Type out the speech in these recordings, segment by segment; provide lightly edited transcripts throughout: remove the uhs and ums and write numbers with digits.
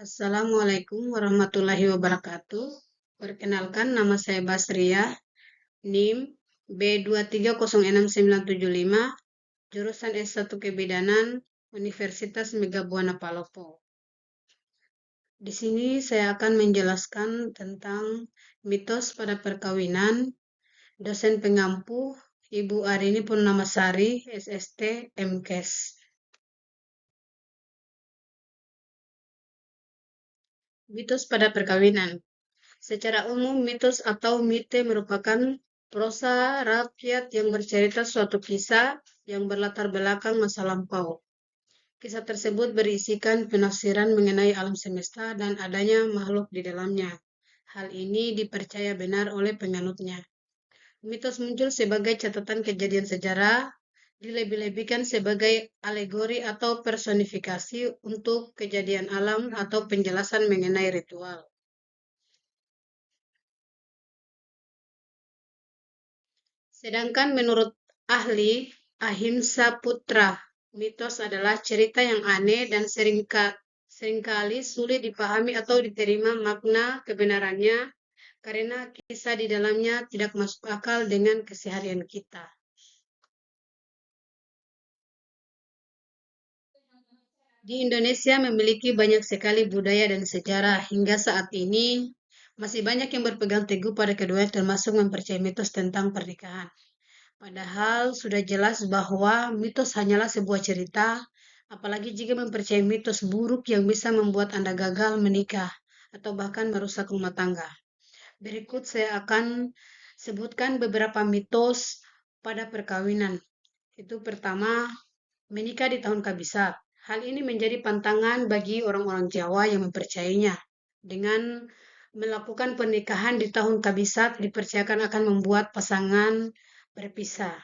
Assalamualaikum warahmatullahi wabarakatuh. Perkenalkan, nama saya Basria, NIM B2306975, jurusan S1 Kebidanan, Universitas Megabuana Palopo. Di sini saya akan menjelaskan tentang mitos pada perkawinan. Dosen pengampu, Ibu Arini Purnamasari, SST, MKes. Mitos pada perkawinan. Secara umum, mitos atau mite merupakan prosa rakyat yang bercerita suatu kisah yang berlatar belakang masa lampau. Kisah tersebut berisikan penafsiran mengenai alam semesta dan adanya makhluk di dalamnya. Hal ini dipercaya benar oleh penganutnya. Mitos muncul sebagai catatan kejadian sejarah, dilebih-lebihkan sebagai alegori atau personifikasi untuk kejadian alam atau penjelasan mengenai ritual. Sedangkan menurut ahli Ahimsa Putra, mitos adalah cerita yang aneh dan seringkali sulit dipahami atau diterima makna kebenarannya karena kisah di dalamnya tidak masuk akal dengan keseharian kita. Di Indonesia memiliki banyak sekali budaya dan sejarah. Hingga saat ini masih banyak yang berpegang teguh pada keduanya, termasuk mempercayai mitos tentang pernikahan. Padahal sudah jelas bahwa mitos hanyalah sebuah cerita, apalagi jika mempercayai mitos buruk yang bisa membuat Anda gagal menikah atau bahkan merusak rumah tangga. Berikut saya akan sebutkan beberapa mitos pada perkawinan. Itu pertama, menikah di tahun kabisat. Hal ini menjadi pantangan bagi orang-orang Jawa yang mempercayainya. Dengan melakukan pernikahan di tahun kabisat dipercayakan akan membuat pasangan berpisah.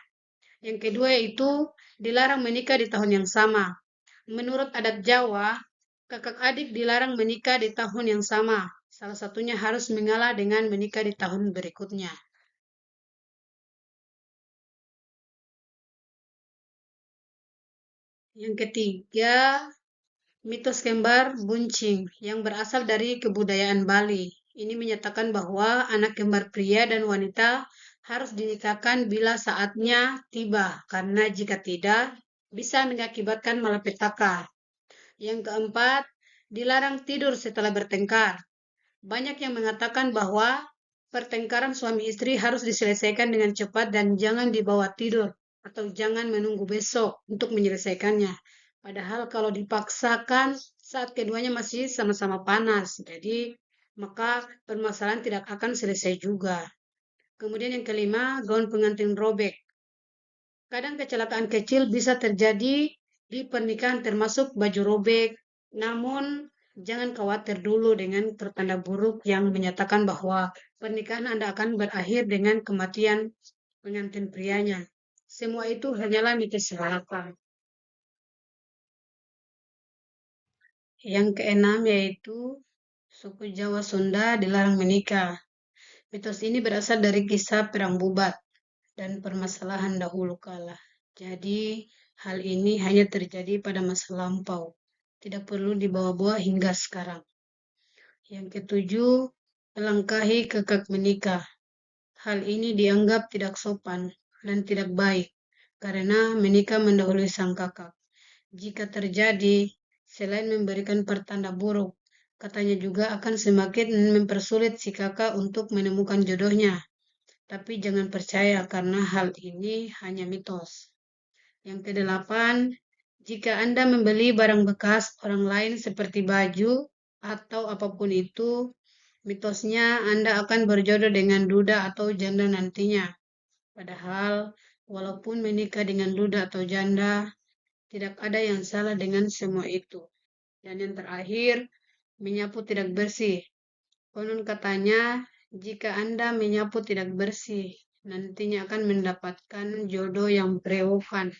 Yang kedua yaitu dilarang menikah di tahun yang sama. Menurut adat Jawa, kakak adik dilarang menikah di tahun yang sama. Salah satunya harus mengalah dengan menikah di tahun berikutnya. Yang ketiga, mitos kembar buncing yang berasal dari kebudayaan Bali. Ini menyatakan bahwa anak kembar pria dan wanita harus dinikahkan bila saatnya tiba, karena jika tidak, bisa mengakibatkan malapetaka. Yang keempat, dilarang tidur setelah bertengkar. Banyak yang mengatakan bahwa pertengkaran suami istri harus diselesaikan dengan cepat dan jangan dibawa tidur atau jangan menunggu besok untuk menyelesaikannya. Padahal kalau dipaksakan saat keduanya masih sama-sama panas, jadi maka permasalahan tidak akan selesai juga. Kemudian yang kelima, gaun pengantin robek. Kadang kecelakaan kecil bisa terjadi di pernikahan termasuk baju robek, namun jangan khawatir dulu dengan pertanda buruk yang menyatakan bahwa pernikahan Anda akan berakhir dengan kematian pengantin prianya. Semua itu hanyalah mitos belaka. Yang keenam yaitu suku Jawa Sunda dilarang menikah. Mitos ini berasal dari kisah Perang Bubat dan permasalahan dahulu kala. Jadi, hal ini hanya terjadi pada masa lampau. Tidak perlu dibawa-bawa hingga sekarang. Yang ketujuh, melangkahi kekak menikah. Hal ini dianggap tidak sopan dan tidak baik karena menikah mendahului sang kakak. Jika terjadi, selain memberikan pertanda buruk, katanya juga akan semakin mempersulit si kakak untuk menemukan jodohnya. Tapi jangan percaya karena hal ini hanya mitos. Yang kedelapan, jika Anda membeli barang bekas orang lain seperti baju atau apapun itu, mitosnya Anda akan berjodoh dengan duda atau janda nantinya. Padahal, walaupun menikah dengan duda atau janda, tidak ada yang salah dengan semua itu. Dan yang terakhir, menyapu tidak bersih. Konon katanya, jika Anda menyapu tidak bersih, nantinya akan mendapatkan jodoh yang berewokan.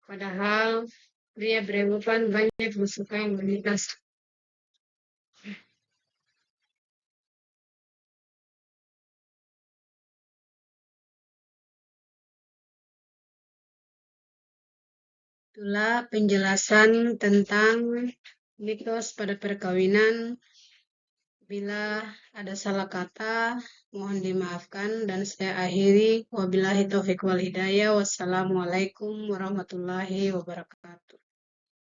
Padahal pria berewokan banyak menyukai wanita. Itulah penjelasan tentang mitos pada perkawinan. Bila ada salah kata, mohon dimaafkan dan saya akhiri. Wabillahi taufiq wal hidayah. Wassalamualaikum warahmatullahi wabarakatuh.